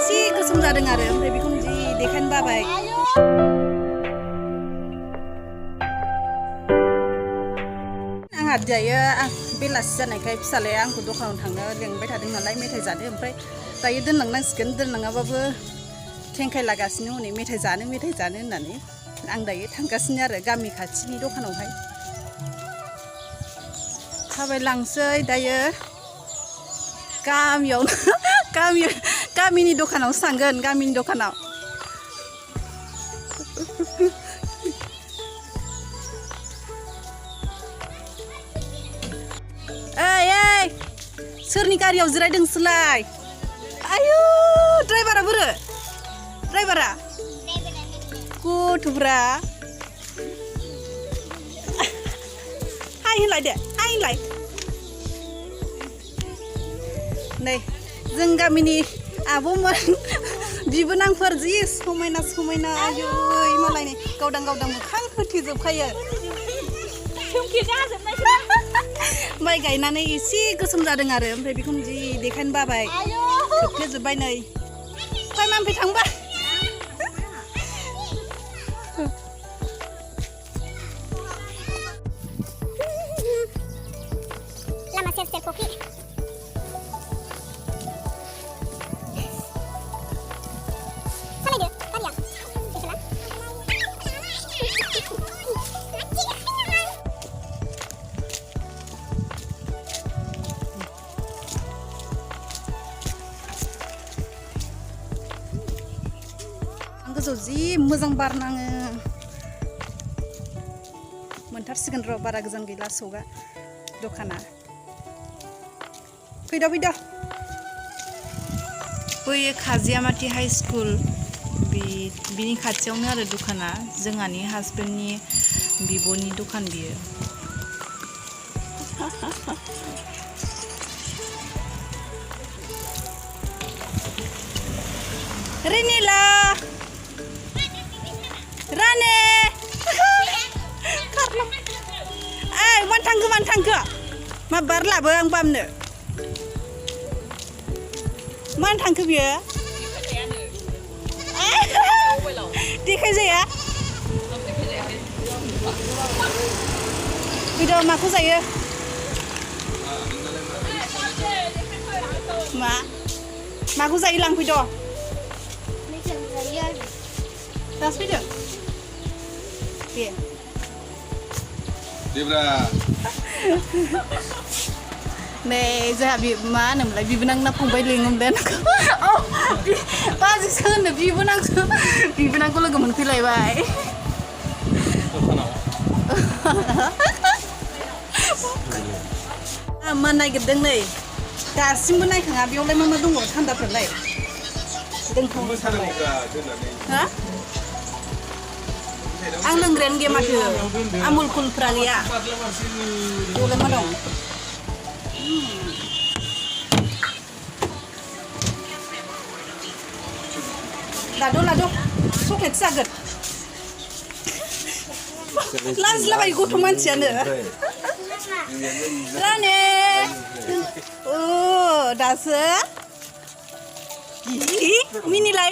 एसे गोसोम जादों आरो ओमफ्राय बेखौनो जि देखायनो बाबाय। आंहा दायो बेलासि जानायखाय फिसालाया आंखौ दखानाव थांनो लेंबाय थादों नालाय मेथाइ जानो, ओमफ्राय दायो दोनलांनांसिगोन, दोनलाङाबाबो थेंखाय लागासिनो हनै मेथाइ जानो होननानै आं दायो थांगासिनो आरो गामि खाथिनि दखानावहाय थाबायलांसै दायो गामिनि दखानावसो थांगोन, गामिनि दखानाव। ओइ सोरनि गारियाव जिरायदों नोंसोरलाय? आयु ड्राइभारा बोरो? ड्राइभारा गथ'फ्रा हाय होनलाय दे, हाय होनलाय। नै जों गामिनि आब'मोन बिबोनांफोर जि समायना समायना, आयै मालाय नै गावदां मोखां होथेजोबखायो। माइ गायनानै एसे गोसोम जादों आरो ओमफ्राय बेखौनो जि देखायनो बाबाय, खोबथेजोब्बाय नै। फाय मामफै थांबा लामा सेर सेर फख्रि। गोजौ जि मोजां बार नाङो, मोनथारसिगोन र', बारा गोजान गैला सौगा दखाना। फैद' बैयो खाजियामाथि हाइ स्कुल बिनि खाथियावनो आरो दखाना, जोंहानि हासबेन्डनि बिब'नि दखान बियो। रेनिला राने ओइ मान थांखो मा बार लाबो आं बामनो मान थांखो बियो देखाय जाया फैद' माखौ जायो माखौ जायो लांफैद' दासो फैदों दे नै जोंहा मा होनोमोनलाय बिबोनांना फंबाय लिङोमोन बाजैसो होनो बिबोनांखौ लोगो मोनफैलायबाय मा नायगिरदों नै दासिमबो नायखाङा बेयावलाय मा दङ थान्दाफोरलाय दोनखांबाय हा आं लोंग्रायानो गैया माथो आमुल कुलफ्रा गैया बेयावलाय मा दं लाद' चक्लेट जागोन लाजिलाबाय गथ' मानसियानो राने अ दासो मिनिलाय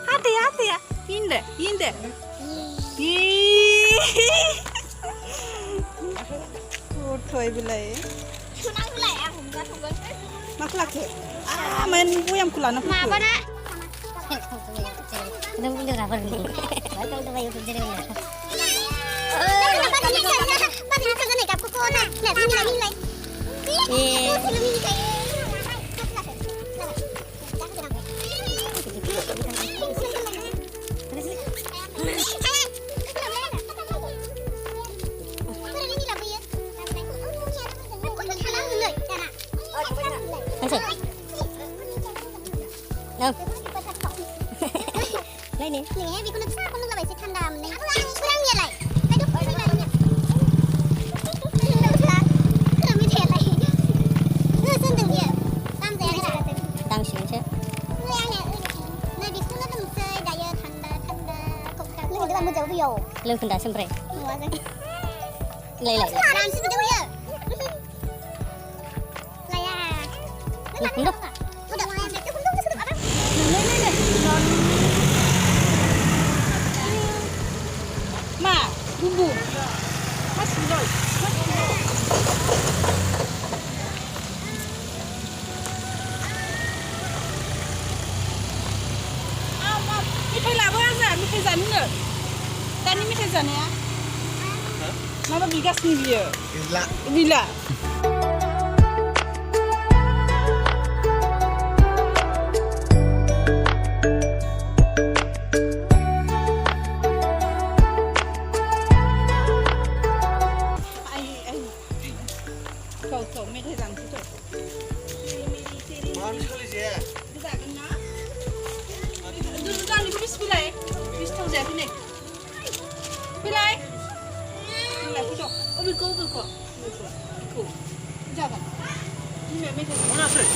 हाथाया हिन्दे गथ'य बिलाय माखौ लाखो माइन बयामखौ लाना फैखो Ini beखौनो फिसा खौ लोंलाबाय एसे थान्दा मोननाय सोरांनियालाय सोनदों बियो दामजाया दामसिगोनसो नै बेखौनो लोंसै दायो थान्दा लोंखोदा मोजां फैयाव लोंखोदासो ओमफ्राय न'आजों लाय रानसिनदों बियो लाया Hùng đâu? Mà, bùm bùm. Mất rồi, mất rồi. Mithai laboan za, mithai zaनो. Tani mithai zaनाया? Maba bigasini biयो? Gila. Kau mithai जानो tuh. Mana sekali sih? Zaगोन ना? Dulu जानिखौ बेसे बिलाय? 20 थाव जायाखै नै. बिलाय? बिलाय फैद'. अबेखौ? बेखौ. जागोन. बिमाया मेथाइ जागोन. Mana sih?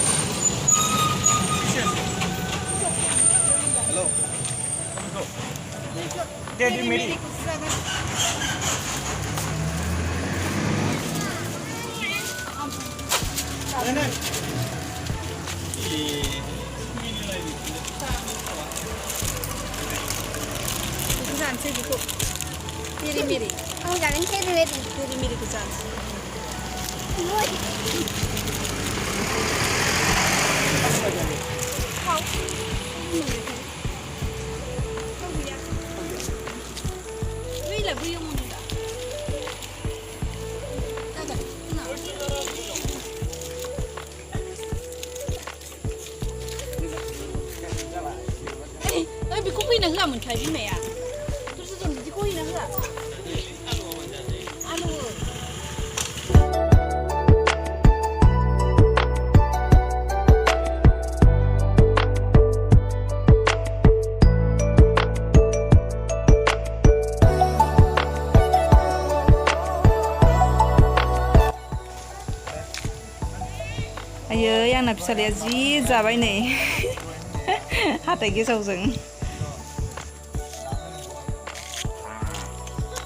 Halo. Daddy Mary. मेथाइखौसो जागोन. Nenek. बेखौ जानोसै बेखौ. मेरि मेरि. Ông già đến thế rồi thì मेरि मेरिखौ जानोसै. vui. Không. Vui là vui không này đã. Đây nào. Ê, bị cookie nó hư mình thấy với mẹ à? Tôi sẽ dùng cái cookie nó hư à? Alo. Ayo, yang bisa lihat sih, siapa ini? Hati gue sauseng.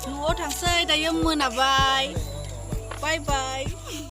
Nunggu tangsai, dah yang mana bye, bye bye.